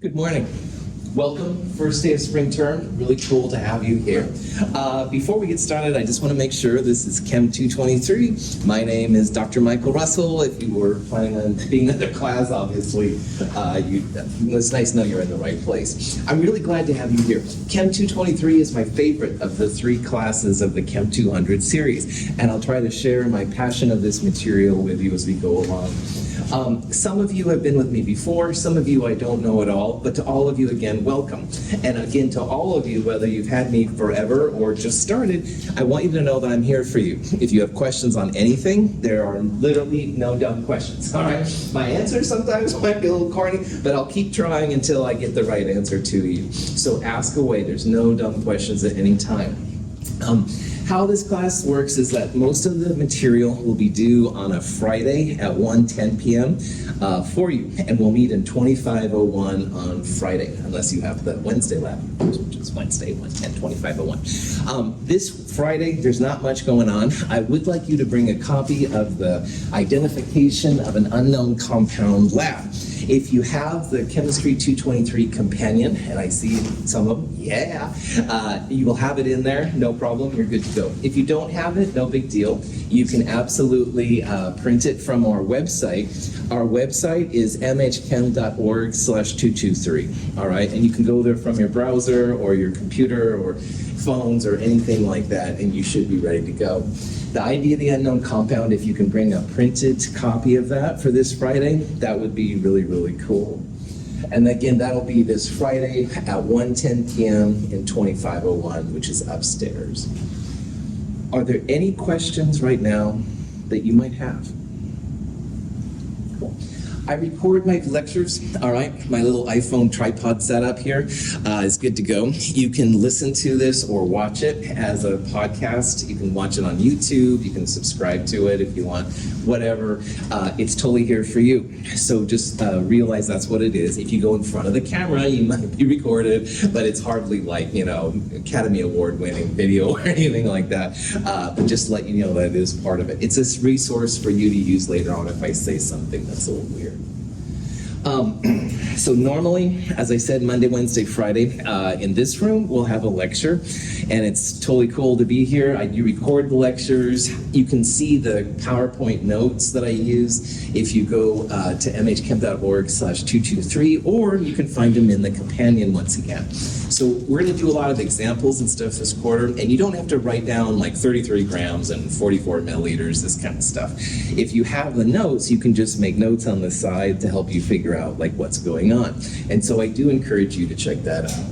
Good morning. Welcome, first day of spring term. Really cool to have you here. Before we get started, I just want to make sure this is Chem 223. My name is Dr. Michael Russell. If you were planning on being in the class, obviously, it's nice to know you're in the right place. I'm really glad to have you here. Chem 223 is my favorite of the three classes of the Chem 200 series, and I'll try to share my passion of this material with you as we go along. Some of you have been with me before, some of you I don't know at all, but to all of you again, welcome. And again, to all of you, whether you've had me forever or just started, I want you to know that I'm here for you. If you have questions on anything, there are literally no dumb questions, all right? My answers sometimes might be a little corny, but I'll keep trying until I get the right answer to you. So ask away, there's no dumb questions at any time. How this class works is that most of the material will be due on a Friday at 1:10 p.m. For you, and we'll meet in 2501 on Friday, unless you have the Wednesday lab, which is Wednesday, 1:10, 2501. This Friday, there's not much going on. I would like you to bring a copy of the identification of an unknown compound lab. If you have the Chemistry 223 companion, and I see some of them, you will have it in there, no problem, you're good to go. If you don't have it, no big deal. You can absolutely print it from our website. Our website is mhchem.org/223, all right? And you can go there from your browser or your computer or phones or anything like that, and you should be ready to go. The ID of the unknown compound, if you can bring a printed copy of that for this Friday, that would be really, really cool. And again, that'll be this Friday at 1:10 p.m. in 2501, which is upstairs. Are there any questions right now that you might have? Cool. I record my lectures, all right? My little iPhone tripod setup here is good to go. You can listen to this or watch it as a podcast. You can watch it on YouTube. You can subscribe to it if you want, whatever. It's totally here for you. So just realize that's what it is. If you go in front of the camera, you might be recorded, but it's hardly like, Academy Award winning video or anything like that. But just let you know that it is part of it. It's a resource for you to use later on if I say something that's a little weird. So normally, as I said, Monday, Wednesday, Friday, in this room, we'll have a lecture, and it's totally cool to be here. I do record the lectures. You can see the PowerPoint notes that I use if you go to mhchem.org/223, or you can find them in the companion once again. So we're going to do a lot of examples and stuff this quarter, and you don't have to write down like 33 grams and 44 milliliters, this kind of stuff. If you have the notes, you can just make notes on the side to help you figure out like what's going on. And so I do encourage you to check that out.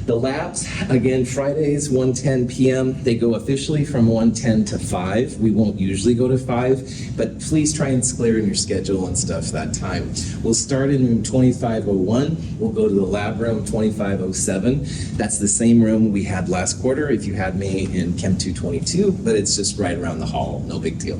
The labs, again, Fridays, 1:10 p.m. They go officially from 1:10 to 5. We won't usually go to 5, but please try and clear in your schedule and stuff that time. We'll start in room 2501. We'll go to the lab room 2507. That's the same room we had last quarter if you had me in Chem 222, but it's just right around the hall, no big deal.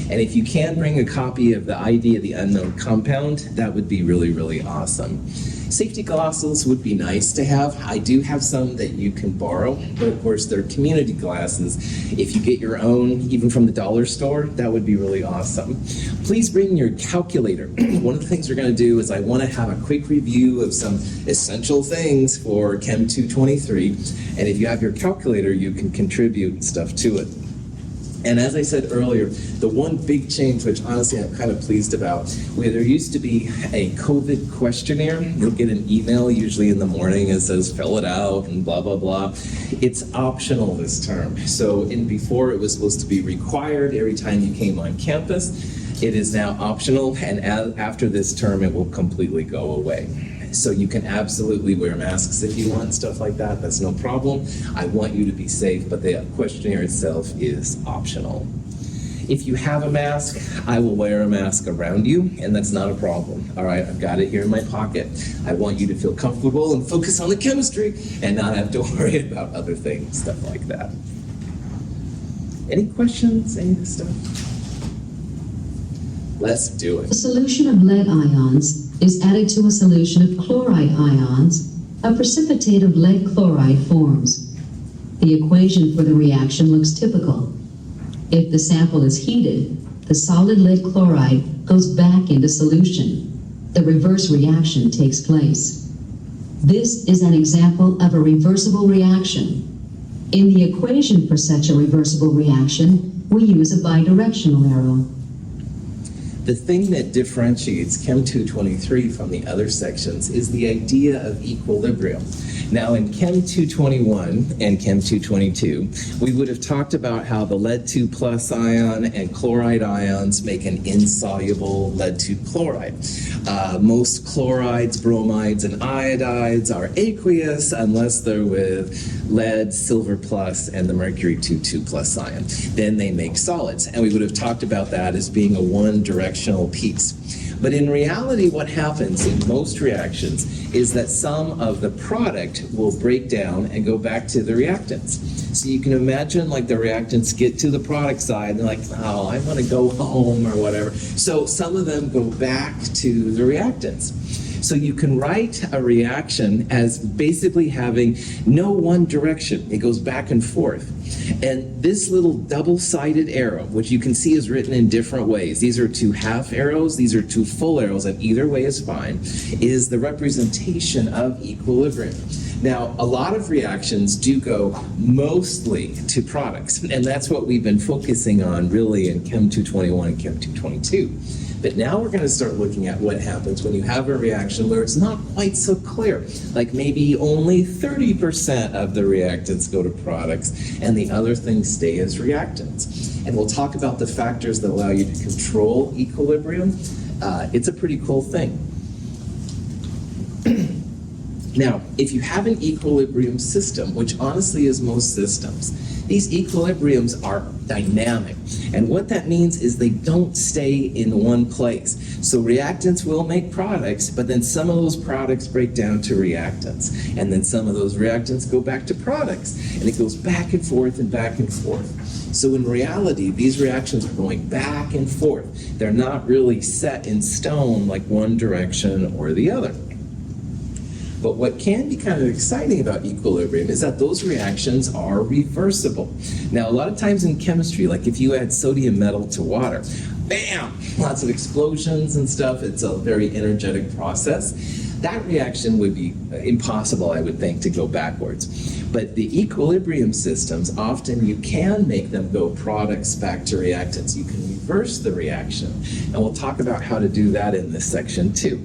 And if you can bring a copy of the ID of the unknown compound, that would be really, really awesome. Safety glasses would be nice to have. I do have some that you can borrow, but of course they're community glasses. If you get your own, even from the dollar store, that would be really awesome. Please bring your calculator. One of the things we're going to do is I want to have a quick review of some essential things for Chem 223, and if you have your calculator, you can contribute stuff to it. And as I said earlier, the one big change, which honestly I'm kind of pleased about, where there used to be a COVID questionnaire, you'll get an email usually in the morning that says fill it out and blah, blah, blah. It's optional this term. So before it was supposed to be required every time you came on campus. It is now optional, and after this term, it will completely go away. So you can absolutely wear masks if you want, stuff like that. That's no problem. I want you to be safe, but the questionnaire itself is optional. If you have a mask, I will wear a mask around you, and that's not a problem. All right, I've got it here in my pocket. I want you to feel comfortable and focus on the chemistry and not have to worry about other things, stuff like that. Any questions, any of this stuff? Let's do it. A solution of lead ions is added to a solution of chloride ions. A precipitate of lead chloride forms. The equation for the reaction looks typical. If the sample is heated, the solid lead chloride goes back into solution. the reverse reaction takes place. This is an example of a reversible reaction. In the equation for such a reversible reaction, we use a bidirectional arrow. The thing that differentiates Chem 223 from the other sections is the idea of equilibrium. Now in Chem 221 and Chem 222, we would have talked about how the lead 2 plus ion and chloride ions make an insoluble lead 2 chloride. Most chlorides, bromides, and iodides are aqueous unless they're with lead, silver plus, and the mercury 2 plus ion. Then they make solids, and we would have talked about that as being a one-directional piece. But in reality, what happens in most reactions is that some of the product will break down and go back to the reactants. So you can imagine like the reactants get to the product side and they're like, oh, I want to go home or whatever. So some of them go back to the reactants. So you can write a reaction as basically having no one direction. It goes back and forth. And this little double-sided arrow, which you can see is written in different ways, these are 2 half arrows, these are 2 full arrows, and either way is fine, is the representation of equilibrium. Now, a lot of reactions do go mostly to products, and that's what we've been focusing on really in Chem 221 and Chem 222. But now we're going to start looking at what happens when you have a reaction where it's not quite so clear. Like maybe only 30% of the reactants go to products and the other things stay as reactants. And we'll talk about the factors that allow you to control equilibrium. It's a pretty cool thing. Now, if you have an equilibrium system, which honestly is most systems, these equilibriums are dynamic. And what that means is they don't stay in one place. So reactants will make products, but then some of those products break down to reactants. And then some of those reactants go back to products. And it goes back and forth and back and forth. So in reality, these reactions are going back and forth. They're not really set in stone like one direction or the other. But what can be kind of exciting about equilibrium is that those reactions are reversible. Now, a lot of times in chemistry, like if you add sodium metal to water, bam, lots of explosions and stuff. It's a very energetic process. That reaction would be impossible, I would think, to go backwards. But the equilibrium systems, often you can make them go products back to reactants. You can reverse the reaction. And we'll talk about how to do that in this section too.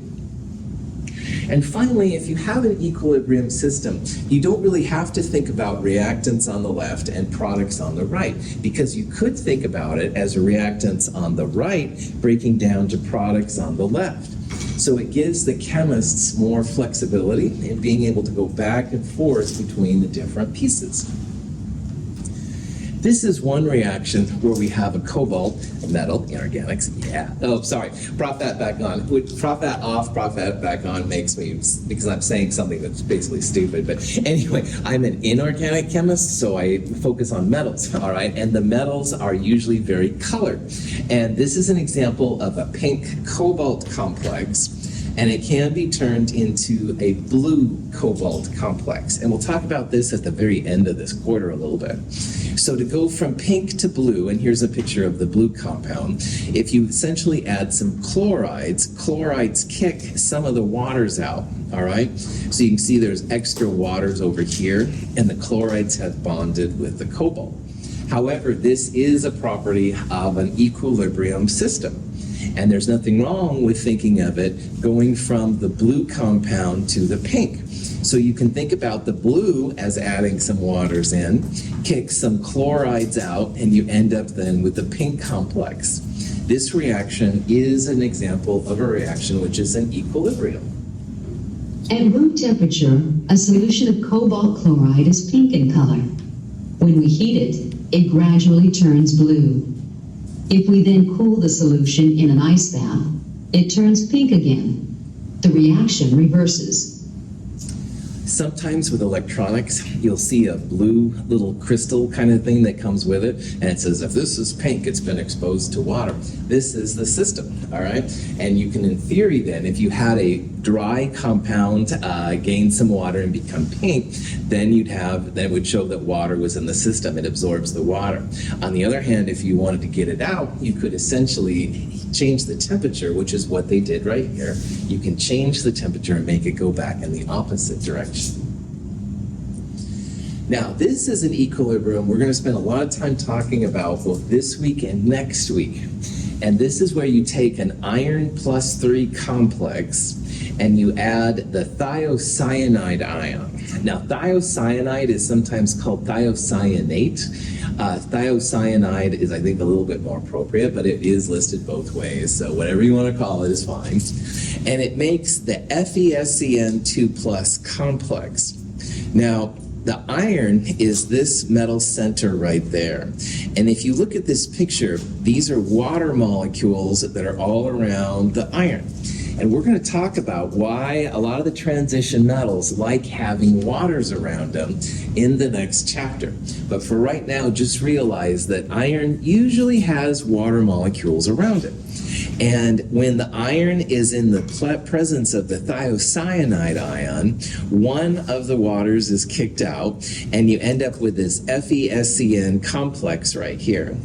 And finally, if you have an equilibrium system, you don't really have to think about reactants on the left and products on the right, because you could think about it as reactants on the right breaking down to products on the left. So it gives the chemists more flexibility in being able to go back and forth between the different pieces. This is one reaction where we have a cobalt metal, inorganics, yeah. Oh, sorry, prop that back on. Prop that off, prop that back on makes me, because I'm saying something that's basically stupid. But anyway, I'm an inorganic chemist, so I focus on metals, all right? And the metals are usually very colored. And this is an example of a pink cobalt complex, and it can be turned into a blue cobalt complex. And we'll talk about this at the very end of this quarter a little bit. So to go from pink to blue, and here's a picture of the blue compound, if you essentially add some chlorides, chlorides kick some of the waters out, all right? So you can see there's extra waters over here, and the chlorides have bonded with the cobalt. However, this is a property of an equilibrium system. And there's nothing wrong with thinking of it going from the blue compound to the pink. So you can think about the blue as adding some waters in, kick some chlorides out, and you end up then with the pink complex. This reaction is an example of a reaction which is an equilibrium. At room temperature, a solution of cobalt chloride is pink in color. When we heat it, it gradually turns blue. If we then cool the solution in an ice bath, it turns pink again. The reaction reverses. Sometimes with electronics, you'll see a blue little crystal kind of thing that comes with it, and it says, if this is pink, it's been exposed to water. This is the system, all right? And you can, in theory then, if you had a dry compound gain some water and become pink, then that would show that water was in the system. It absorbs the water. On the other hand, if you wanted to get it out, you could essentially change the temperature, which is what they did right here. You can change the temperature and make it go back in the opposite direction. Now, this is an equilibrium we're going to spend a lot of time talking about both this week and next week. And this is where you take an iron +3 complex and you add the thiocyanide ion. Now, thiocyanide is sometimes called thiocyanate. Thiocyanide is, I think, a little bit more appropriate, but it is listed both ways, so whatever you want to call it is fine. And it makes the FeSCN2+ complex. Now, the iron is this metal center right there. And if you look at this picture, these are water molecules that are all around the iron. And we're going to talk about why a lot of the transition metals like having waters around them in the next chapter. But for right now, just realize that iron usually has water molecules around it. And when the iron is in the presence of the thiocyanide ion, one of the waters is kicked out, and you end up with this FeSCN complex right here.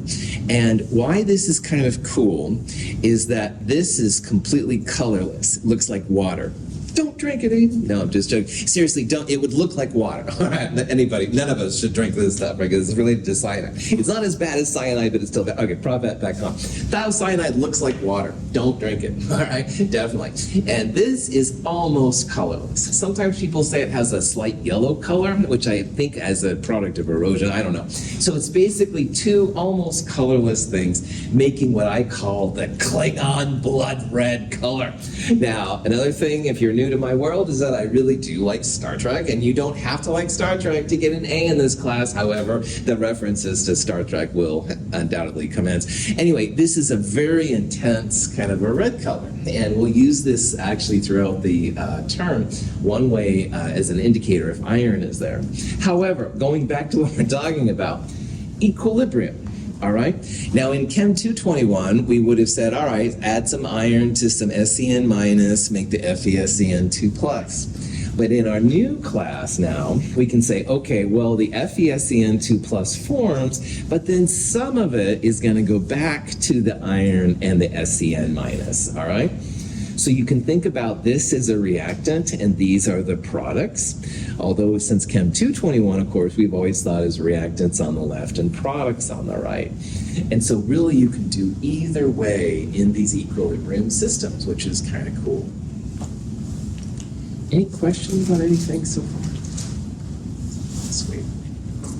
And why this is kind of cool is that this is completely colorless. It looks like water. Don't drink it, Aiden. No, I'm just joking. Seriously, don't. It would look like water. All right, none of us should drink this stuff because it's related to cyanide. It's not as bad as cyanide, but it's still bad. Okay, prop that back on. Thiocyanide looks like water. Don't drink it. All right, definitely. And this is almost colorless. Sometimes people say it has a slight yellow color, which I think as a product of erosion. I don't know. So it's basically two almost colorless things making what I call the Klingon blood red color. Now, another thing, if you're new to my world, is that I really do like Star Trek, and you don't have to like Star Trek to get an A in this class. However, the references to Star Trek will undoubtedly commence. Anyway, this is a very intense kind of a red color, and we'll use this actually throughout the term one way as an indicator if iron is there. However, going back to what we're talking about, equilibrium. All right. Now in Chem 221, we would have said, all right, add some iron to some SCN minus, make the FeSCN2+. But in our new class now, we can say, okay, well, the FeSCN2+ forms, but then some of it is going to go back to the iron and the SCN minus. All right. So you can think about this as a reactant, and these are the products. Although since Chem 221, of course, we've always thought as reactants on the left and products on the right. And so really you can do either way in these equilibrium systems, which is kind of cool. Any questions on anything so far? Sweet.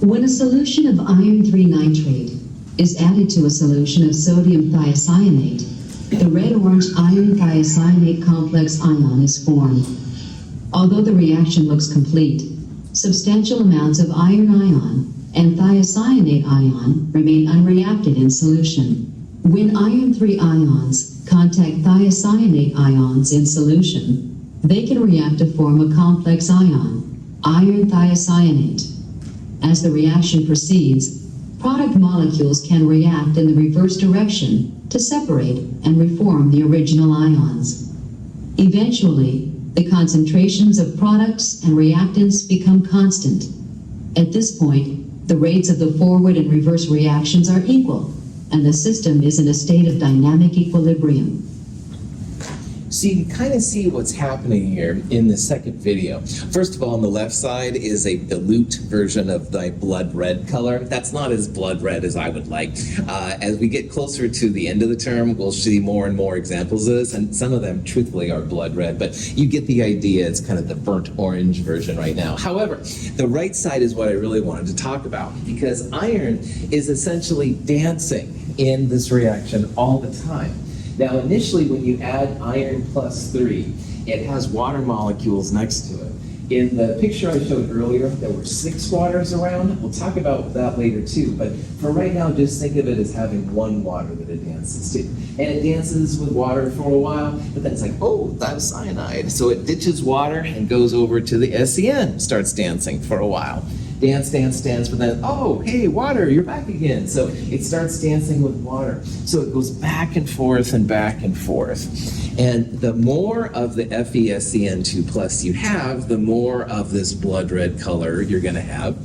When a solution of iron 3 nitrate is added to a solution of sodium thiocyanate, the red-orange iron thiocyanate complex ion is formed. Although the reaction looks complete, substantial amounts of iron ion and thiocyanate ion remain unreacted in solution. When iron 3 ions contact thiocyanate ions in solution, they can react to form a complex ion, iron thiocyanate. As the reaction proceeds, product molecules can react in the reverse direction to separate and reform the original ions. Eventually, the concentrations of products and reactants become constant. At this point, the rates of the forward and reverse reactions are equal, and the system is in a state of dynamic equilibrium. So you can kind of see what's happening here in the second video. First of all, on the left side is a dilute version of the blood red color. That's not as blood red as I would like. As we get closer to the end of the term, we'll see more and more examples of this, and some of them, truthfully, are blood red, but you get the idea. It's kind of the burnt orange version right now. However, the right side is what I really wanted to talk about, because iron is essentially dancing in this reaction all the time. Now, initially, when you add iron +3, it has water molecules next to it. In the picture I showed earlier, there were 6 waters around. We'll talk about that later too, but for right now, just think of it as having 1 water that it dances to. And it dances with water for a while, but then it's like, oh, thiocyanide. So it ditches water and goes over to the SEN, starts dancing for a while. Dance, dance, dance, but then, oh, hey, water, you're back again. So it starts dancing with water. So it goes back and forth and back and forth. And the more of the FeSCN2 plus you have, the more of this blood red color you're going to have.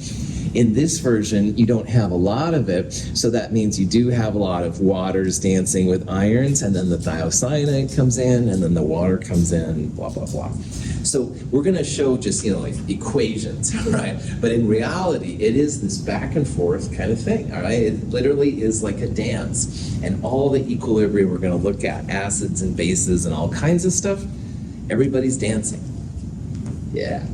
In this version, you don't have a lot of it, so that means you do have a lot of waters dancing with irons, and then the thiocyanide comes in, and then the water comes in, blah, blah, blah. So we're going to show just, like equations, right? But in reality, it is this back and forth kind of thing, all right? It literally is like a dance. And all the equilibrium we're going to look at, acids and bases and all kinds of stuff, everybody's dancing. Yeah.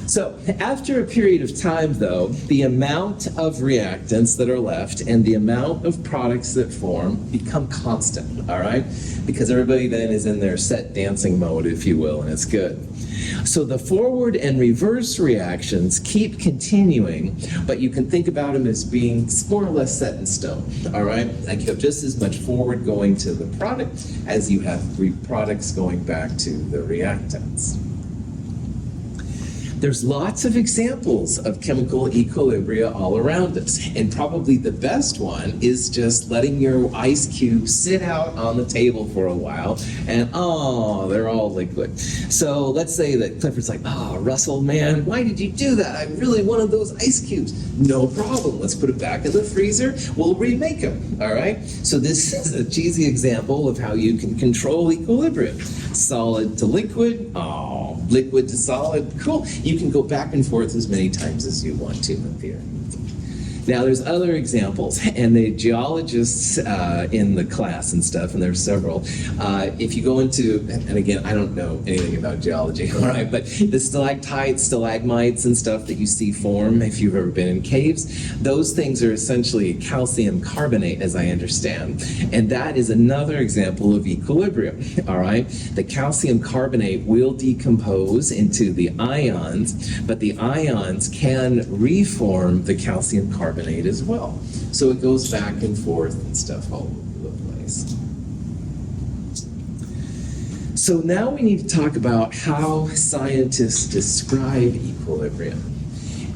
So after a period of time, though, the amount of reactants that are left and the amount of products that form become constant, all right? Because everybody then is in their set dancing mode, if you will, and it's good. So the forward and reverse reactions keep continuing, but you can think about them as being more or less set in stone, all right? Like you have just as much forward going to the product as you have products going back to the reactants. There's lots of examples of chemical equilibria all around us, and probably the best one is just letting your ice cube sit out on the table for a while, and oh, they're all liquid. So let's say that Clifford's like, oh, Russell, man, why did you do that? I really wanted those ice cubes. No problem, let's put it back in the freezer, we'll remake them, all right? So this is a cheesy example of how you can control equilibrium. Solid to liquid, oh, liquid to solid, cool. You can go back and forth as many times as you want to in theory. Now, there's other examples, and the geologists in the class and stuff, and there's several, if you go into, and again, I don't know anything about geology, all right, but the stalactites, stalagmites, and stuff that you see form, if you've ever been in caves, those things are essentially calcium carbonate, as I understand, and that is another example of equilibrium, all right? The calcium carbonate will decompose into the ions, but the ions can reform the calcium carbonate as well. So it goes back and forth and stuff all over the place. So now we need to talk about how scientists describe equilibrium.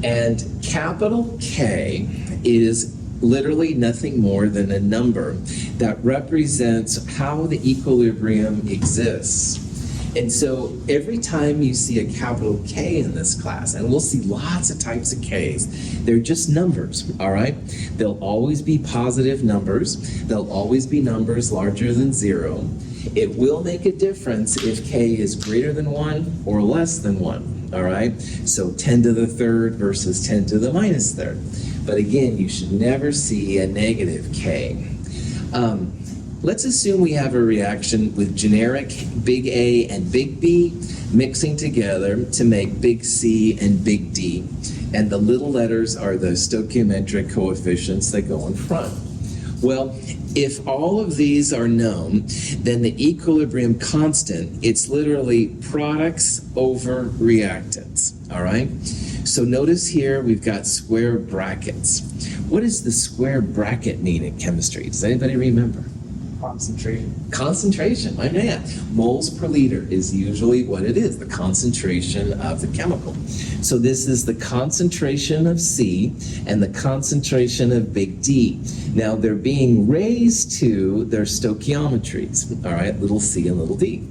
And capital K is literally nothing more than a number that represents how the equilibrium exists. And so every time you see a capital K in this class, and we'll see lots of types of Ks, they're just numbers, all right? They'll always be positive numbers. They'll always be numbers larger than 0. It will make a difference if K is greater than 1 or less than 1, all right? So 10 to the third versus 10 to the minus third. But again, you should never see a negative K. Let's assume we have a reaction with generic big A and big B mixing together to make big C and big D. And the little letters are the stoichiometric coefficients that go in front. Well, if all of these are known, then the equilibrium constant, it's literally products over reactants, all right? So notice here we've got square brackets. What does the square bracket mean in chemistry? Does anybody remember? Concentration, my man. Moles per liter is usually what it is, the concentration of the chemical. So this is the concentration of C and the concentration of big D. Now they're being raised to their stoichiometries, all right, little c and little d.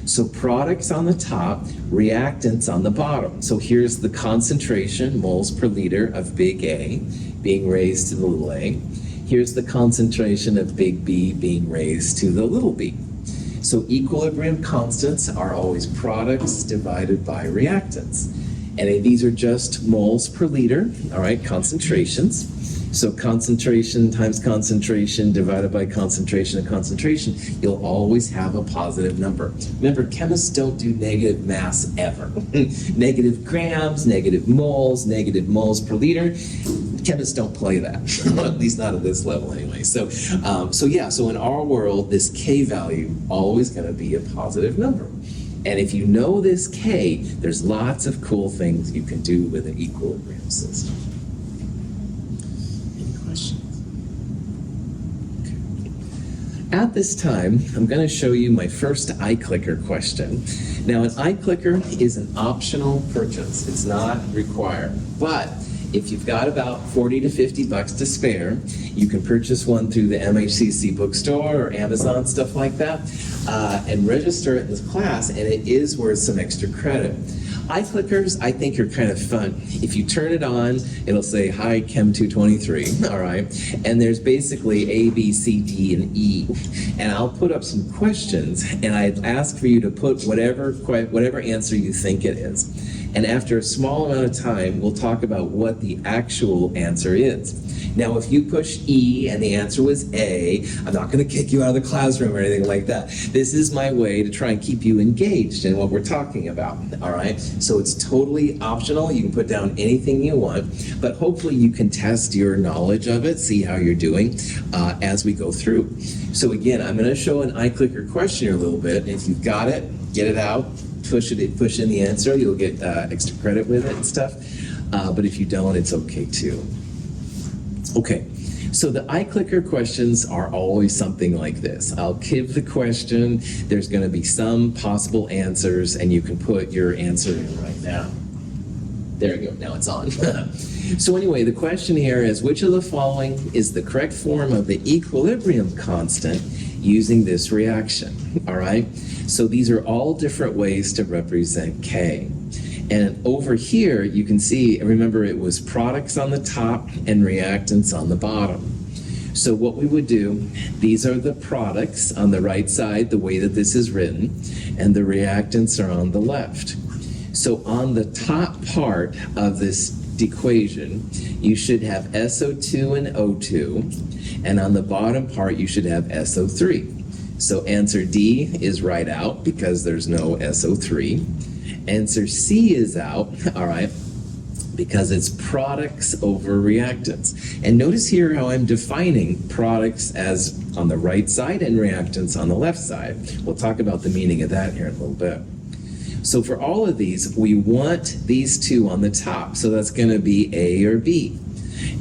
So products on the top, reactants on the bottom. So here's the concentration, moles per liter, of big A being raised to the little a. Here's the concentration of big B being raised to the little b. So equilibrium constants are always products divided by reactants. And these are just moles per liter, all right, concentrations. So concentration times concentration divided by concentration and concentration, you'll always have a positive number. Remember, chemists don't do negative mass ever. Negative grams, negative moles per liter. Chemists don't play that, at least not at this level anyway. So in our world, this K value always going to be a positive number. And if you know this K, there's lots of cool things you can do with an equilibrium system. Any questions? Okay. At this time, I'm going to show you my first iClicker question. Now, an iClicker is an optional purchase. It's not required. But if you've got about 40 to 50 bucks to spare, you can purchase one through the MHCC bookstore or Amazon, stuff like that, and register it in this class, and it is worth some extra credit. iClickers, I think, are kind of fun. If you turn it on, it'll say, "Hi, Chem 223," all right? And there's basically A, B, C, D, and E. And I'll put up some questions, and I'd ask for you to put whatever answer you think it is. And after a small amount of time, we'll talk about what the actual answer is. Now, if you push E and the answer was A, I'm not going to kick you out of the classroom or anything like that. This is my way to try and keep you engaged in what we're talking about, all right? So it's totally optional. You can put down anything you want, but hopefully you can test your knowledge of it, see how you're doing as we go through. So again, I'm going to show an iClicker question here a little bit. If you've got it, get it out. Push in the answer, you'll get extra credit with it and stuff. But if you don't, it's okay too. Okay, so the iClicker questions are always something like this. I'll give the question, there's going to be some possible answers, and you can put your answer in right now. There you go, now it's on. So anyway, the question here is, which of the following is the correct form of the equilibrium constant using this reaction? All right? So these are all different ways to represent K. And over here, you can see, remember it was products on the top and reactants on the bottom. So what we would do, these are the products on the right side, the way that this is written, and the reactants are on the left. So on the top part of this equation, you should have SO2 and O2, and on the bottom part, you should have SO3. So answer D is right out because there's no SO3. Answer C is out, all right, because it's products over reactants. And notice here how I'm defining products as on the right side and reactants on the left side. We'll talk about the meaning of that here in a little bit. So for all of these, we want these two on the top. So that's going to be A or B.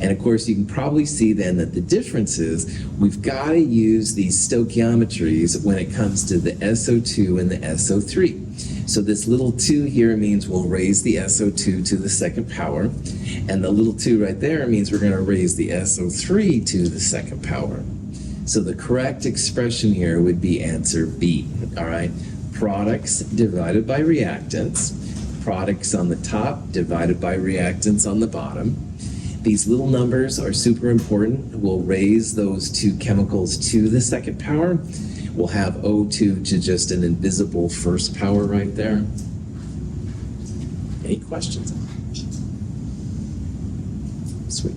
And of course, you can probably see then that the difference is we've got to use these stoichiometries when it comes to the SO2 and the SO3. So this little 2 here means we'll raise the SO2 to the second power. And the little 2 right there means we're going to raise the SO3 to the second power. So the correct expression here would be answer B, all right? Products divided by reactants. Products on the top divided by reactants on the bottom. These little numbers are super important. We'll raise those two chemicals to the second power. We'll have O2 to just an invisible first power right there. Any questions? Sweet.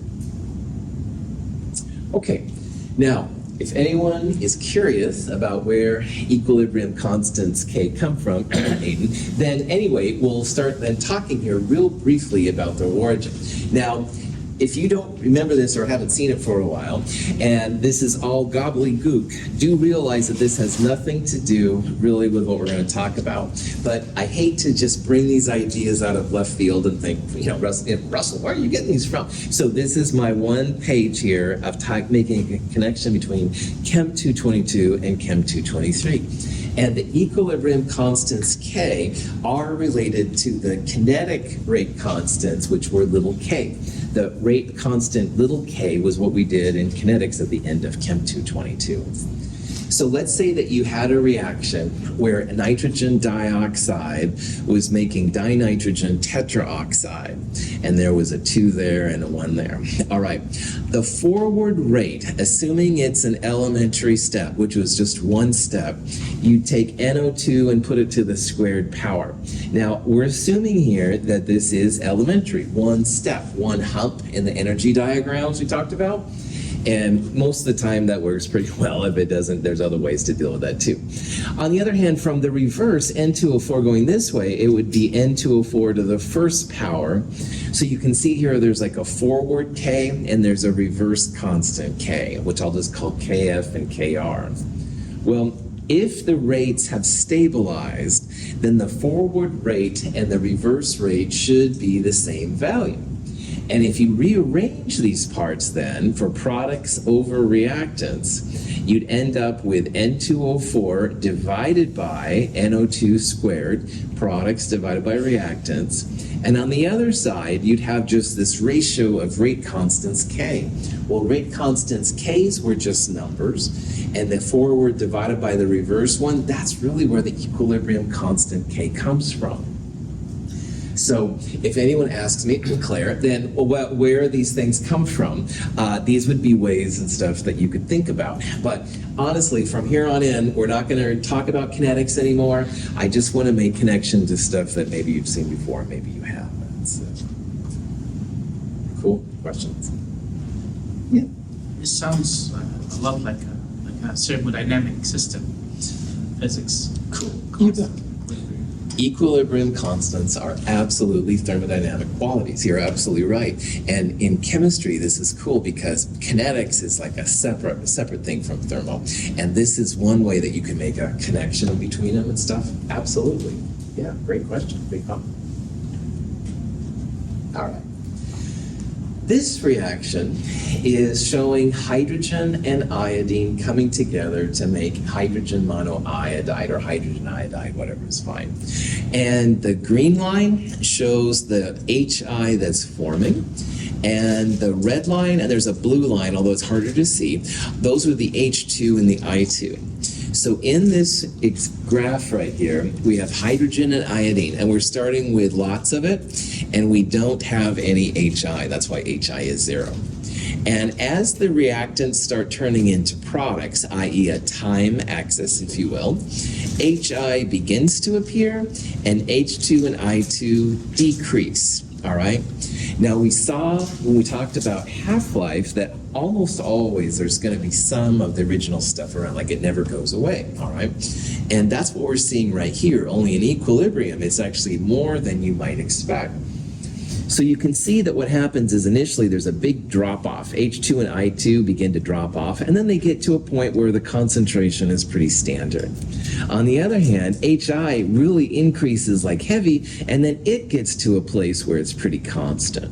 Okay, now, if anyone is curious about where equilibrium constants K come from, Aiden, then anyway, we'll start then talking here real briefly about their origin. Now, if you don't remember this or haven't seen it for a while, and this is all gobbledygook, do realize that this has nothing to do really with what we're going to talk about. But I hate to just bring these ideas out of left field and think, Russell, where are you getting these from? So this is my one page here of making a connection between Chem 222 and Chem 223. And the equilibrium constants K are related to the kinetic rate constants, which were little k. The rate constant little k was what we did in kinetics at the end of Chem 222. So let's say that you had a reaction where nitrogen dioxide was making dinitrogen tetraoxide, and there was a 2 there and a 1 there. All right, the forward rate, assuming it's an elementary step, which was just one step, you take NO2 and put it to the squared power. Now, we're assuming here that this is elementary, one step, one hump in the energy diagrams we talked about. And most of the time that works pretty well. If it doesn't, there's other ways to deal with that too. On the other hand, from the reverse, N2O4 going this way, it would be N2O4 to the first power. So you can see here there's like a forward K and there's a reverse constant K, which I'll just call KF and KR. Well, If the rates have stabilized, then the forward rate and the reverse rate should be the same value. And if you rearrange these parts then for products over reactants, you'd end up with N2O4 divided by NO2 squared, products divided by reactants. And on the other side, you'd have just this ratio of rate constants K. Well, rate constants K's were just numbers, and the forward divided by the reverse one, that's really where the equilibrium constant K comes from. So if anyone asks me, Claire, then where these things come from, these would be ways and stuff that you could think about. But honestly, from here on in, we're not going to talk about kinetics anymore. I just want to make connection to stuff that maybe you've seen before, maybe you haven't. So. Cool. Questions? Yeah. It sounds a lot like a thermodynamic system, physics. Cool. You bet. Equilibrium constants are absolutely thermodynamic qualities. You're absolutely right. And in chemistry, this is cool because kinetics is like a separate thing from thermo. And this is one way that you can make a connection between them and stuff. Absolutely. Yeah, great question. Big comment. All right. This reaction is showing hydrogen and iodine coming together to make hydrogen monoiodide or hydrogen iodide, whatever is fine. And the green line shows the HI that's forming. And the red line, and there's a blue line, although it's harder to see, those are the H2 and the I2. So in this graph right here, we have hydrogen and iodine, and we're starting with lots of it, and we don't have any HI. That's why HI is 0. And as the reactants start turning into products, i.e. a time axis, if you will, HI begins to appear, and H2 and I2 decrease. All right. Now we saw when we talked about half-life that almost always there's going to be some of the original stuff around, like it never goes away. All right. And that's what we're seeing right here. Only in equilibrium, it's actually more than you might expect. So you can see that what happens is initially there's a big drop off. H2 and I2 begin to drop off, and then they get to a point where the concentration is pretty standard. On the other hand, HI really increases like heavy, and then it gets to a place where it's pretty constant.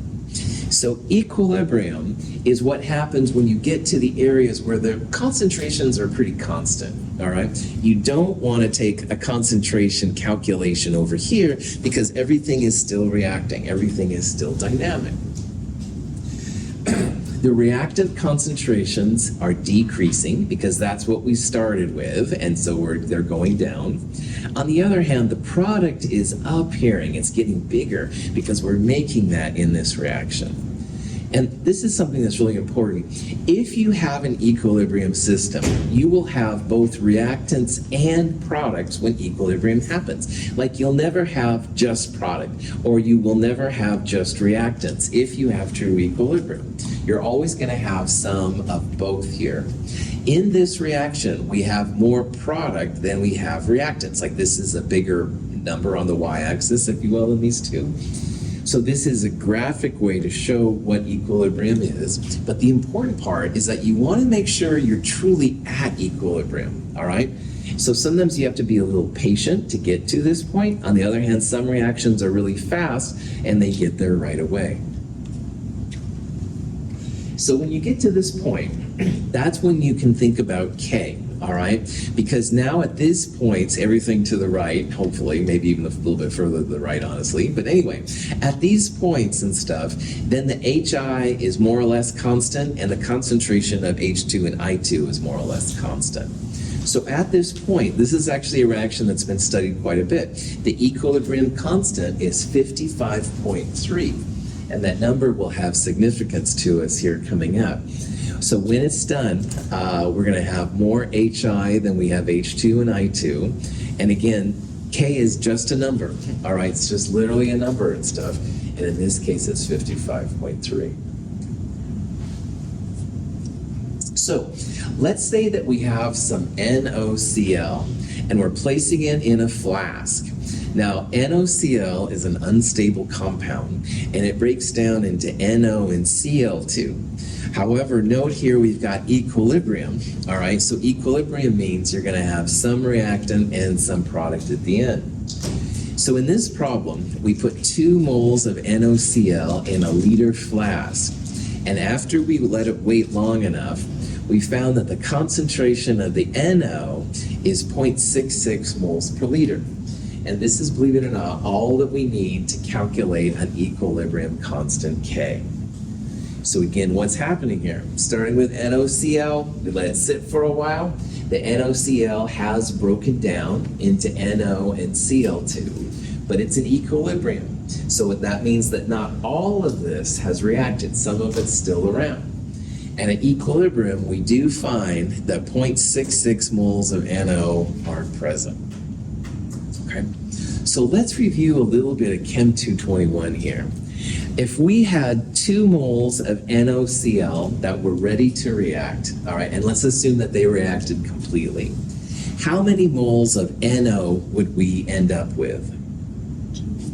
So equilibrium is what happens when you get to the areas where the concentrations are pretty constant, all right? You don't want to take a concentration calculation over here because everything is still reacting, everything is still dynamic. The reactant concentrations are decreasing because that's what we started with, and so they're going down. On the other hand, the product is appearing, it's getting bigger because we're making that in this reaction. And this is something that's really important. If you have an equilibrium system, you will have both reactants and products when equilibrium happens. Like you'll never have just product, or you will never have just reactants if you have true equilibrium. You're always going to have some of both here. In this reaction, we have more product than we have reactants. Like this is a bigger number on the y-axis, if you will, in these two. So this is a graphic way to show what equilibrium is. But the important part is that you want to make sure you're truly at equilibrium, all right? So sometimes you have to be a little patient to get to this point. On the other hand, some reactions are really fast and they get there right away. So when you get to this point, that's when you can think about K, all right? Because now at these points, everything to the right, hopefully, maybe even a little bit further to the right, honestly. But anyway, at these points and stuff, then the HI is more or less constant, and the concentration of H2 and I2 is more or less constant. So at this point, this is actually a reaction that's been studied quite a bit. The equilibrium constant is 55.3. And that number will have significance to us here coming up. So when it's done, we're going to have more HI than we have H2 and I2. And again, K is just a number. All right, it's just literally a number and stuff. And in this case, it's 55.3. So let's say that we have some NaCl and we're placing it in a flask. Now, NaCl is an unstable compound, and it breaks down into NO and Cl2. However, note here we've got equilibrium, all right? So equilibrium means you're gonna have some reactant and some product at the end. So in this problem, we put 2 moles of NaCl in a liter flask, and after we let it wait long enough, we found that the concentration of the NO is 0.66 moles per liter. And this is, believe it or not, all that we need to calculate an equilibrium constant K. So again, what's happening here? Starting with NaCl, we let it sit for a while. The NaCl has broken down into NO and Cl2, but it's in equilibrium. So that means that not all of this has reacted. Some of it's still around. And at equilibrium, we do find that 0.66 moles of NO are present. Okay, so let's review a little bit of Chem 221 here. If we had 2 moles of NaCl that were ready to react, all right, and let's assume that they reacted completely, how many moles of NO would we end up with?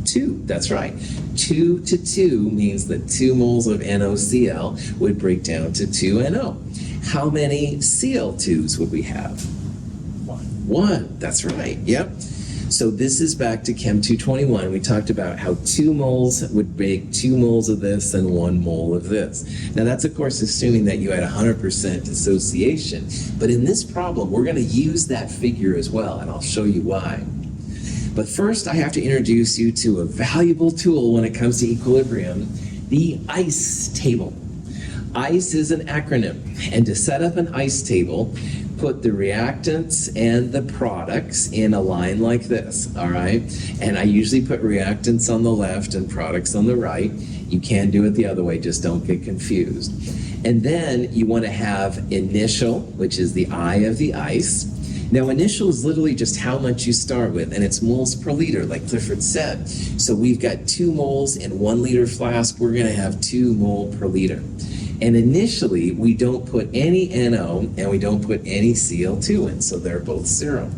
2, that's right. 2 to 2 means that 2 moles of NaCl would break down to 2 NO. How many Cl2s would we have? 1, that's right, yep. So this is back to Chem 221. We talked about how 2 moles would make 2 moles of this and 1 mole of this. Now that's of course assuming that you had 100% dissociation, but in this problem we're going to use that figure as well, and I'll show you why. But first I have to introduce you to a valuable tool when it comes to equilibrium, the ICE table. ICE is an acronym, and to set up an ICE table, put the reactants and the products in a line like this, all right? And I usually put reactants on the left and products on the right. You can do it the other way, just don't get confused. And then you want to have initial, which is the I of the ICE. Now initial is literally just how much you start with, and it's moles per liter, like Clifford said. So we've got 2 moles in 1 liter flask, we're going to have 2 mole per liter. And initially, we don't put any NO and we don't put any Cl2 in, so they're both 0.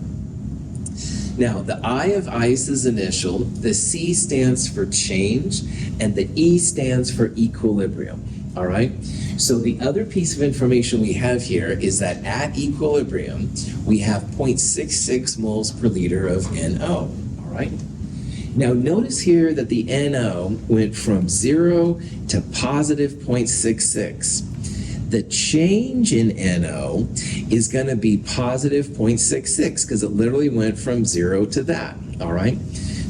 Now, the I of ICE is initial, the C stands for change, and the E stands for equilibrium, all right? So the other piece of information we have here is that at equilibrium, we have 0.66 moles per liter of NO, all right? Now notice here that the NO went from 0 to positive 0.66. The change in NO is going to be positive 0.66 because it literally went from 0 to that, all right?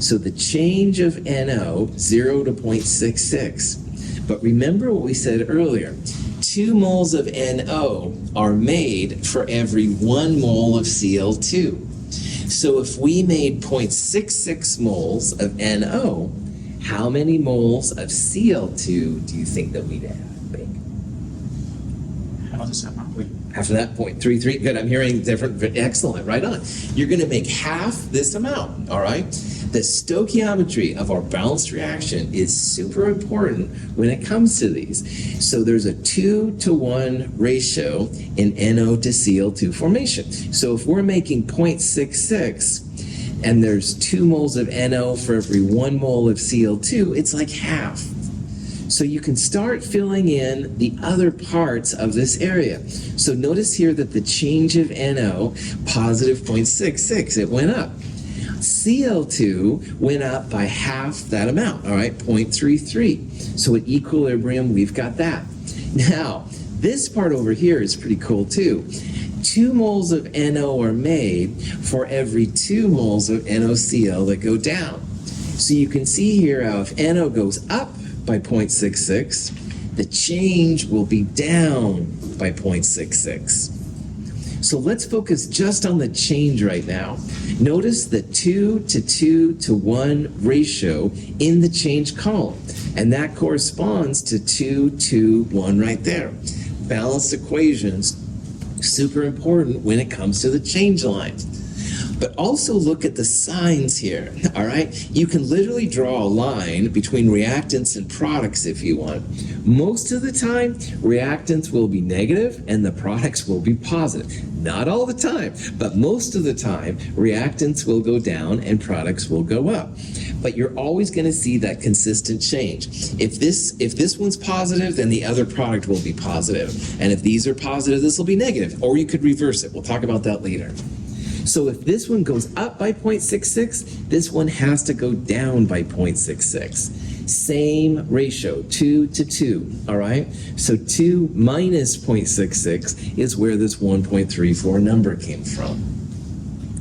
So the change of NO, 0 to 0.66. But remember what we said earlier, 2 moles of NO are made for every 1 mole of Cl2. So if we made 0.66 moles of NO, how many moles of Cl2 do you think that we'd have? How does that not wait? After that, 0.33. Good, I'm hearing different. Excellent, right on. You're going to make half this amount, all right? The stoichiometry of our balanced reaction is super important when it comes to these. So there's a 2-to-1 ratio in NO to Cl2 formation. So if we're making 0.66 and there's 2 moles of NO for every 1 mole of Cl2, it's like half. So you can start filling in the other parts of this area. So notice here that the change of NO, positive 0.66, it went up. Cl2 went up by half that amount, all right, 0.33. So at equilibrium, we've got that. Now, this part over here is pretty cool too. 2 moles of NO are made for every 2 moles of NaCl that go down. So you can see here how if NO goes up by 0.66, the change will be down by 0.66. So let's focus just on the change right now. Notice the 2-to-2-to-1 ratio in the change column, and that corresponds to 2-to-1 right there. Balanced equations, super important when it comes to the change lines. But also look at the signs here, all right? You can literally draw a line between reactants and products if you want. Most of the time, reactants will be negative and the products will be positive. not all the time, but most of the time, reactants will go down and products will go up. But you're always going to see that consistent change. If this one's positive, then the other product will be positive. And if these are positive, this will be negative. Or you could reverse it. We'll talk about that later. So if this one goes up by 0.66, this one has to go down by 0.66. Same ratio, 2 to 2, all right? So 2 minus 0.66 is where this 1.34 number came from.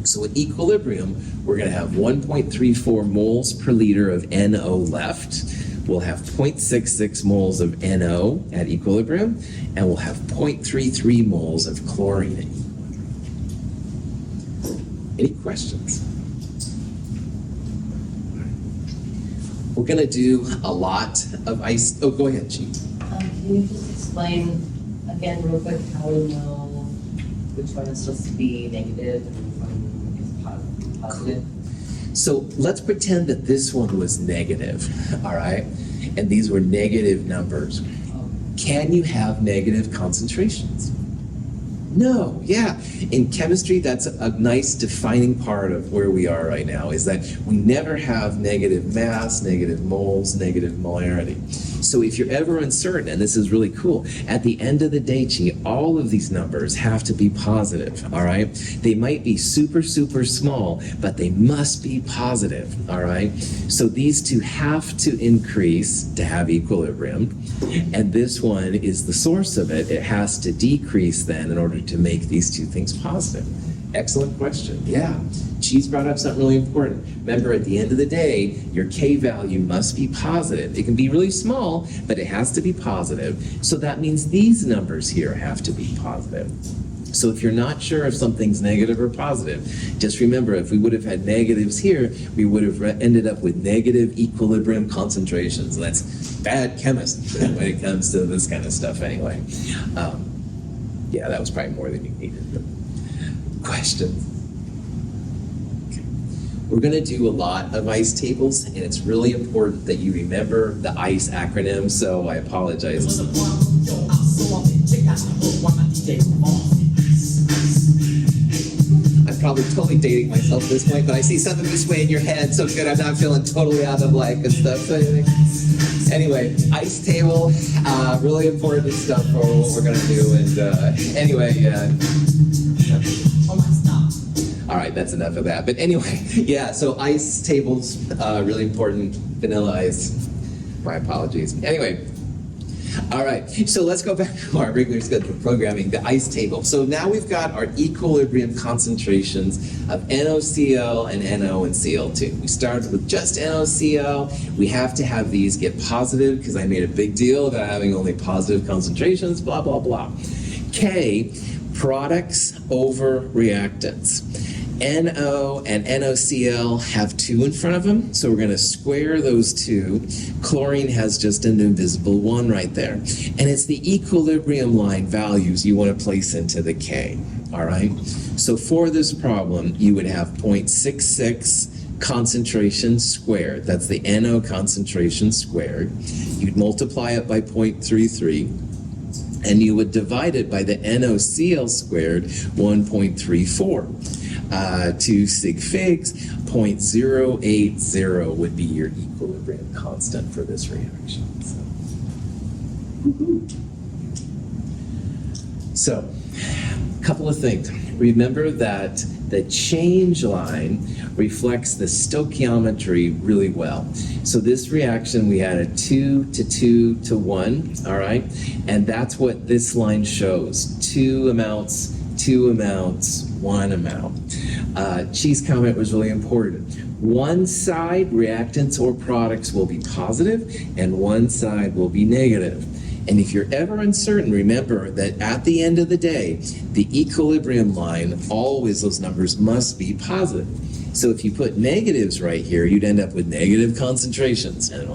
So at equilibrium, we're going to have 1.34 moles per liter of NO left. We'll have 0.66 moles of NO at equilibrium, and we'll have 0.33 moles of chlorine at equilibrium. Any questions? We're going to do a lot of ice. Oh, go ahead, Chief. Can you just explain again real quick how we know which one is supposed to be negative and which one is positive? So let's pretend that this one was negative, all right? And these were negative numbers. Can you have negative concentrations? No, yeah. In chemistry, that's a nice defining part of where we are right now, is that we never have negative mass, negative moles, negative molarity. So if you're ever uncertain, and this is really cool, at the end of the day, Chi, all of these numbers have to be positive, all right? They might be super, super small, but they must be positive, all right? So these two have to increase to have equilibrium, and this one is the source of it. It has to decrease then in order to make these two things positive. Excellent question. Yeah. Cheese brought up something really important. Remember, at the end of the day, your K value must be positive. It can be really small, but it has to be positive. So that means these numbers here have to be positive. So if you're not sure if something's negative or positive, just remember, if we would have had negatives here, we would have ended up with negative equilibrium concentrations. That's bad chemistry when it comes to this kind of stuff anyway. Yeah, that was probably more than you needed. Questions? Okay. We're going to do a lot of ICE tables, and it's really important that you remember the ICE acronym, so I apologize. I'm probably totally dating myself at this point, but I see something this way in your head, so good, I'm not feeling totally out of like and stuff. So anyway, ICE table, really important stuff for what we're going to do. And anyway, all right, that's enough of that. But anyway, yeah, so ICE tables, really important. Vanilla ice. My apologies. Anyway, all right, so let's go back to our regular scheduled programming, the ICE table. So now we've got our equilibrium concentrations of NaCl and NO and Cl2. We started with just NaCl. We have to have these get positive because I made a big deal about having only positive concentrations, blah, blah, blah. K, products over reactants. NO and NaCl have 2 in front of them, so we're going to square those 2. Chlorine has just an invisible 1 right there. And it's the equilibrium line values you want to place into the K, all right? So for this problem, you would have 0.66 concentration squared. That's the NO concentration squared. You'd multiply it by 0.33, and you would divide it by the NaCl squared, 1.34. 2 sig figs, 0.080 would be your equilibrium constant for this reaction. So, a couple of things. Remember that the change line reflects the stoichiometry really well. So this reaction, we had a 2 to 2 to 1, all right? And that's what this line shows. 2 amounts, 1 amount. Chi's comment was really important. One side, reactants or products, will be positive, and one side will be negative. And if you're ever uncertain, remember that at the end of the day, the equilibrium line, always those numbers must be positive. So if you put negatives right here, you'd end up with negative concentrations. And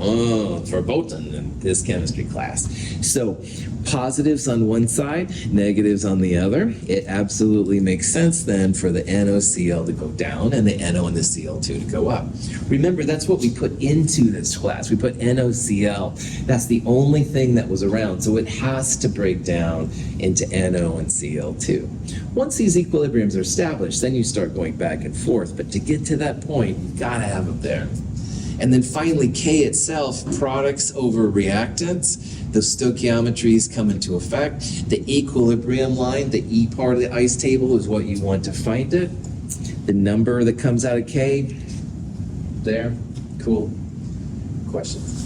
verboten in this chemistry class. So positives on one side, negatives on the other. It absolutely makes sense then for the NaCl to go down and the NO and the Cl2 to go up. Remember, that's what we put into this class. We put NaCl. That's the only thing that was around. So it has to break down into NO and Cl2. Once these equilibriums are established, then you start going back and forth. But to get to that point, you've got to have them there. And then finally, K itself, products over reactants. The stoichiometries come into effect. The equilibrium line, the E part of the ICE table, is what you want to find it. The number that comes out of K, there, cool. Questions?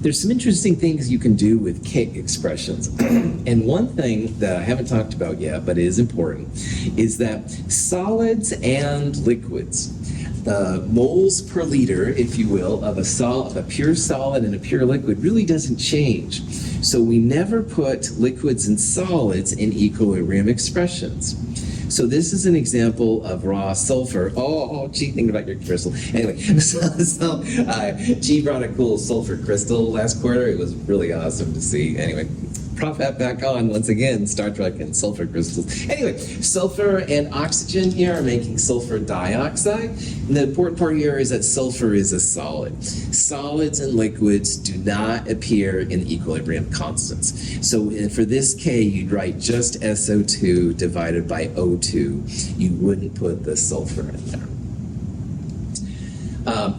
There's some interesting things you can do with K expressions. And one thing that I haven't talked about yet, but is important, is that solids and liquids, the moles per liter, if you will, of a pure solid and a pure liquid really doesn't change. So we never put liquids and solids in equilibrium expressions. So this is an example of raw sulfur. Gee, thinking about your crystal. Anyway, G brought a cool sulfur crystal last quarter. It was really awesome to see. Anyway, prop that back on once again, Star Trek and sulfur crystals. Anyway, sulfur and oxygen here are making sulfur dioxide. And the important part here is that sulfur is a solid. Solids and liquids do not appear in equilibrium constants. So for this K, you'd write just SO2 divided by O2. You wouldn't put the sulfur in there.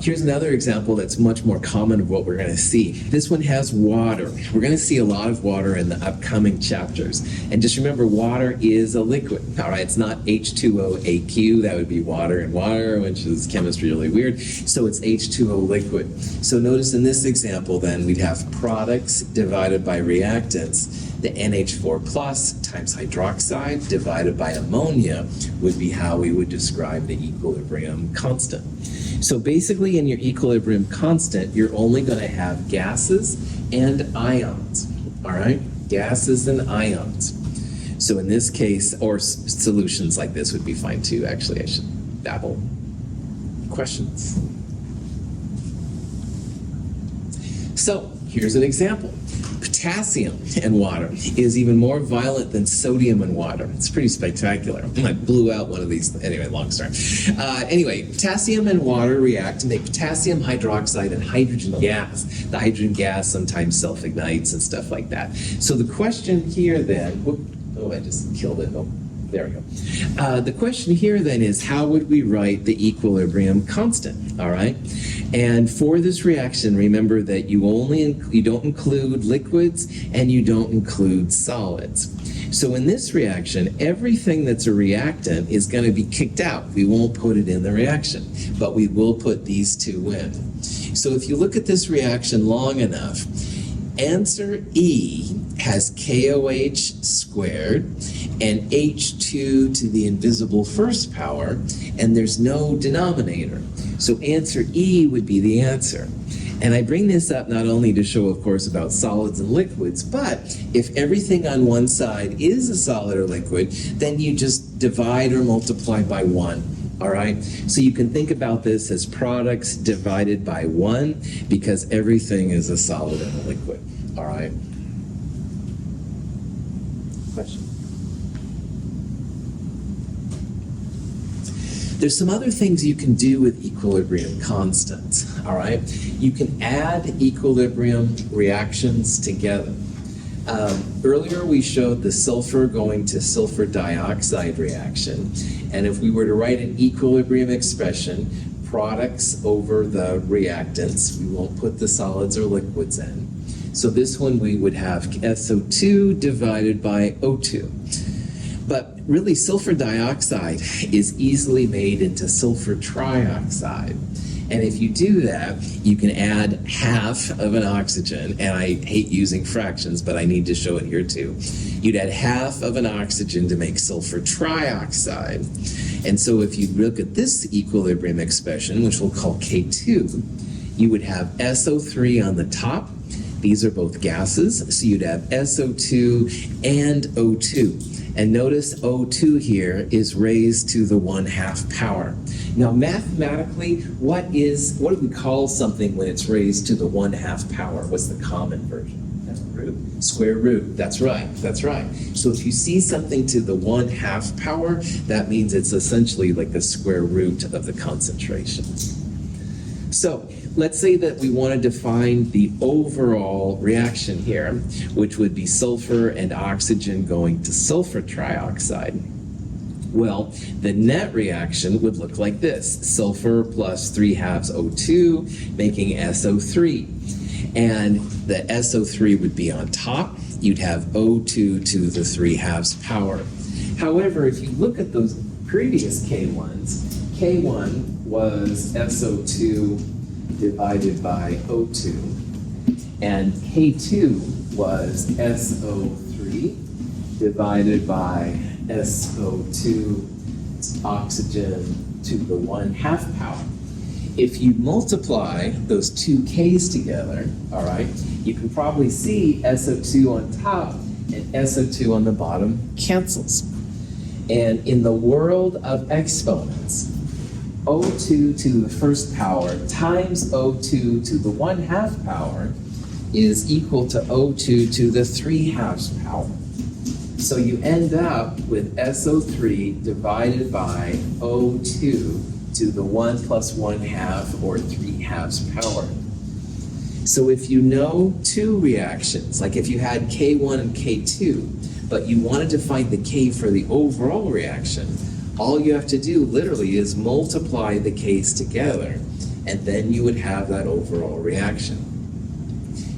Here's another example that's much more common of what we're going to see. This one has water. We're going to see a lot of water in the upcoming chapters. And just remember, water is a liquid. All right, it's not H2OAQ. That would be water and water, which is chemistry really weird. So it's H2O liquid. So notice in this example, then, we'd have products divided by reactants. The NH4 plus times hydroxide divided by ammonia would be how we would describe the equilibrium constant. So basically in your equilibrium constant, you're only going to have gases and ions, all right? Gases and ions. So in this case, or solutions like this would be fine too. Actually, I should babble. Questions? So here's an example. Potassium and water is even more violent than sodium and water. It's pretty spectacular. I blew out one of these. Anyway, long story. Anyway, potassium and water react to make potassium hydroxide and hydrogen gas. The hydrogen gas sometimes self-ignites and stuff like that. So the question here then, I just killed it. Oh, there we go. The question here then is, how would we write the equilibrium constant? All right. And for this reaction, remember that you don't include liquids and you don't include solids. So in this reaction, everything that's a reactant is going to be kicked out. We won't put it in the reaction, but we will put these two in. So if you look at this reaction long enough, answer E has KOH squared and H2 to the invisible first power, and there's no denominator. So answer E would be the answer. And I bring this up not only to show, of course, about solids and liquids, but if everything on one side is a solid or liquid, then you just divide or multiply by 1. All right? So you can think about this as products divided by 1 because everything is a solid and a liquid. All right? Question? There's some other things you can do with equilibrium constants, all right? You can add equilibrium reactions together. Earlier we showed the sulfur going to sulfur dioxide reaction, and if we were to write an equilibrium expression, products over the reactants, we won't put the solids or liquids in. So this one we would have SO2 divided by O2. But really, sulfur dioxide is easily made into sulfur trioxide. And if you do that, you can add half of an oxygen, and I hate using fractions, but I need to show it here too. You'd add half of an oxygen to make sulfur trioxide. And so if you look at this equilibrium expression, which we'll call K2, you would have SO3 on the top These are both gases, so you'd have SO2 and O2. And notice O2 here is raised to the 1/2 power. Now mathematically, what do we call something when it's raised to the 1/2 power? What's the common version? Square root. That's right. So if you see something to the 1/2 power, that means it's essentially like the square root of the concentration. So let's say that we want to define the overall reaction here, which would be sulfur and oxygen going to sulfur trioxide. Well, the net reaction would look like this: sulfur plus 3/2 O2, making SO3. And the SO3 would be on top. You'd have O2 to the 3/2 power. However, if you look at those previous K1s, K1 was SO2 divided by O2, and K2 was SO3 divided by SO2 oxygen to the 1/2 power. If you multiply those two K's together, all right, you can probably see SO2 on top and SO2 on the bottom cancels. And in the world of exponents, O2 to the first power times O2 to the 1/2 power is equal to O2 to the 3/2 power. So you end up with SO3 divided by O2 to the 1 plus 1/2 or 3/2 power. So if you know two reactions, like if you had K1 and K2, but you wanted to find the K for the overall reaction, all you have to do literally is multiply the K's together, and then you would have that overall reaction.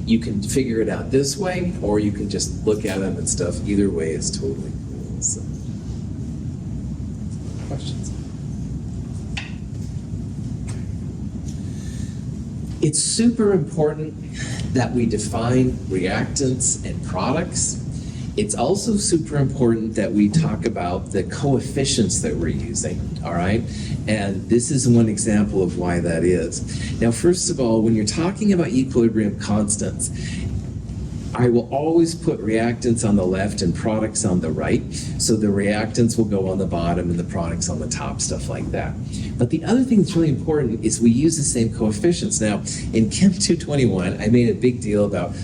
You can figure it out this way, or you can just look at them and stuff. Either way is totally cool. So, questions? It's super important that we define reactants and products. It's also super important that we talk about the coefficients that we're using, all right? And this is one example of why that is. Now, first of all, when you're talking about equilibrium constants, I will always put reactants on the left and products on the right. So the reactants will go on the bottom and the products on the top, stuff like that. But the other thing that's really important is we use the same coefficients. Now, in Chem 221, I made a big deal about,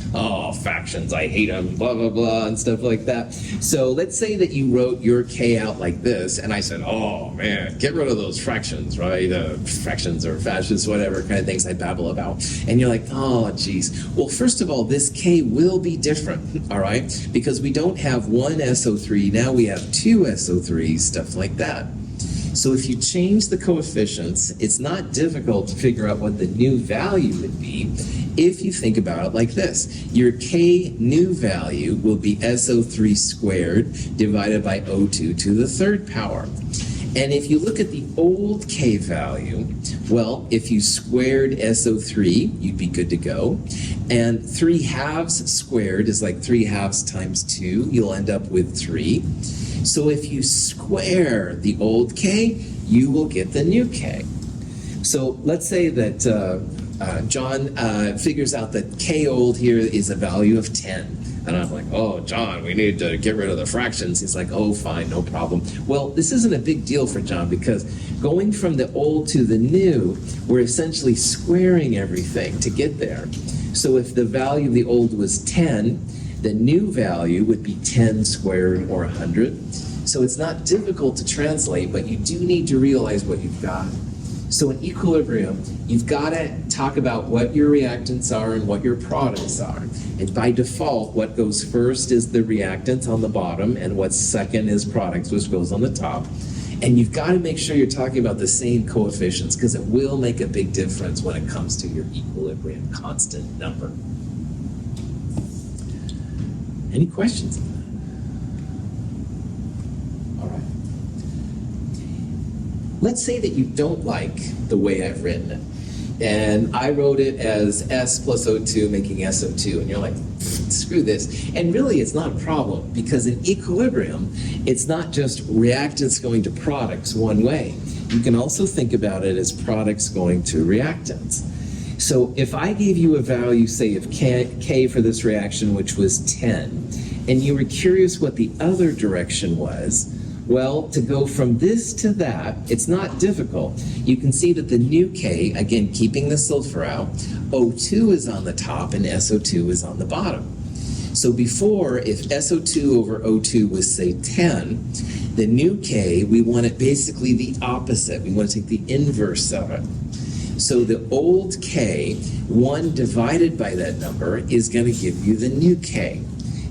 fractions, I hate them, blah, blah, blah, and stuff like that. So let's say that you wrote your K out like this, and I said, oh, man, get rid of those fractions, right? Fractions or fascists, whatever kind of things I babble about. And you're like, oh, geez. Well, first of all, this K will be different, all right? Because we don't have one SO3, now we have two SO3s, stuff like that. So if you change the coefficients, it's not difficult to figure out what the new value would be if you think about it like this. Your K new value will be SO3 squared divided by O2 to the third power. And if you look at the old K value, well, if you squared SO3, you'd be good to go. And 3/2 squared is like 3/2 times 2. You'll end up with 3. So if you square the old K, you will get the new K. So let's say that John figures out that K old here is a value of 10. And I'm like, oh, John, we need to get rid of the fractions. He's like, oh, fine, no problem. Well, this isn't a big deal for John because going from the old to the new, we're essentially squaring everything to get there. So if the value of the old was 10, the new value would be 10 squared or 100. So it's not difficult to translate, but you do need to realize what you've got. So in equilibrium, you've got to talk about what your reactants are and what your products are. And by default, what goes first is the reactants on the bottom, and what's second is products, which goes on the top. And you've got to make sure you're talking about the same coefficients because it will make a big difference when it comes to your equilibrium constant number. Any questions on that? All right. Let's say that you don't like the way I've written it. And I wrote it as S plus O2 making SO2. And you're like, screw this. And really, it's not a problem because in equilibrium, it's not just reactants going to products one way. You can also think about it as products going to reactants. So if I gave you a value, say, of K for this reaction, which was 10, and you were curious what the other direction was, well, to go from this to that, it's not difficult. You can see that the new K, again, keeping the sulfur out, O2 is on the top and SO2 is on the bottom. So before, if SO2 over O2 was, say, 10, the new K, we want it basically the opposite. We want to take the inverse of it. So the old K, 1 divided by that number, is going to give you the new K.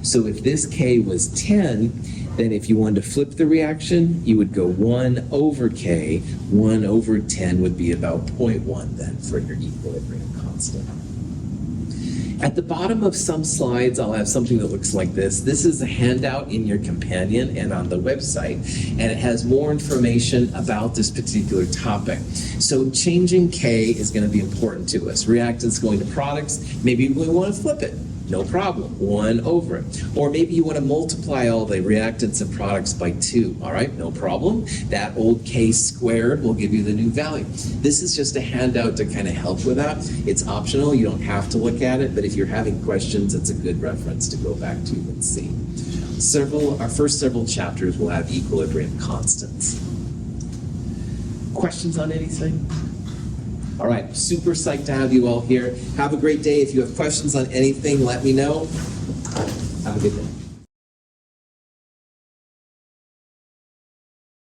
So if this K was 10, then if you wanted to flip the reaction, you would go 1 over K. 1 over 10 would be about 0.1 then for your equilibrium constant. At the bottom of some slides, I'll have something that looks like this. This is a handout in your companion and on the website, and it has more information about this particular topic. So changing K is going to be important to us. Reactants going to products, maybe we want to flip it. No problem, 1 over it. Or maybe you want to multiply all the reactants and products by 2, all right, no problem. That old K squared will give you the new value. This is just a handout to kind of help with that. It's optional, you don't have to look at it, but if you're having questions, it's a good reference to go back to and see. Our first several chapters will have equilibrium constants. Questions on anything? All right, super psyched to have you all here. Have a great day. If you have questions on anything, let me know. Have a good day.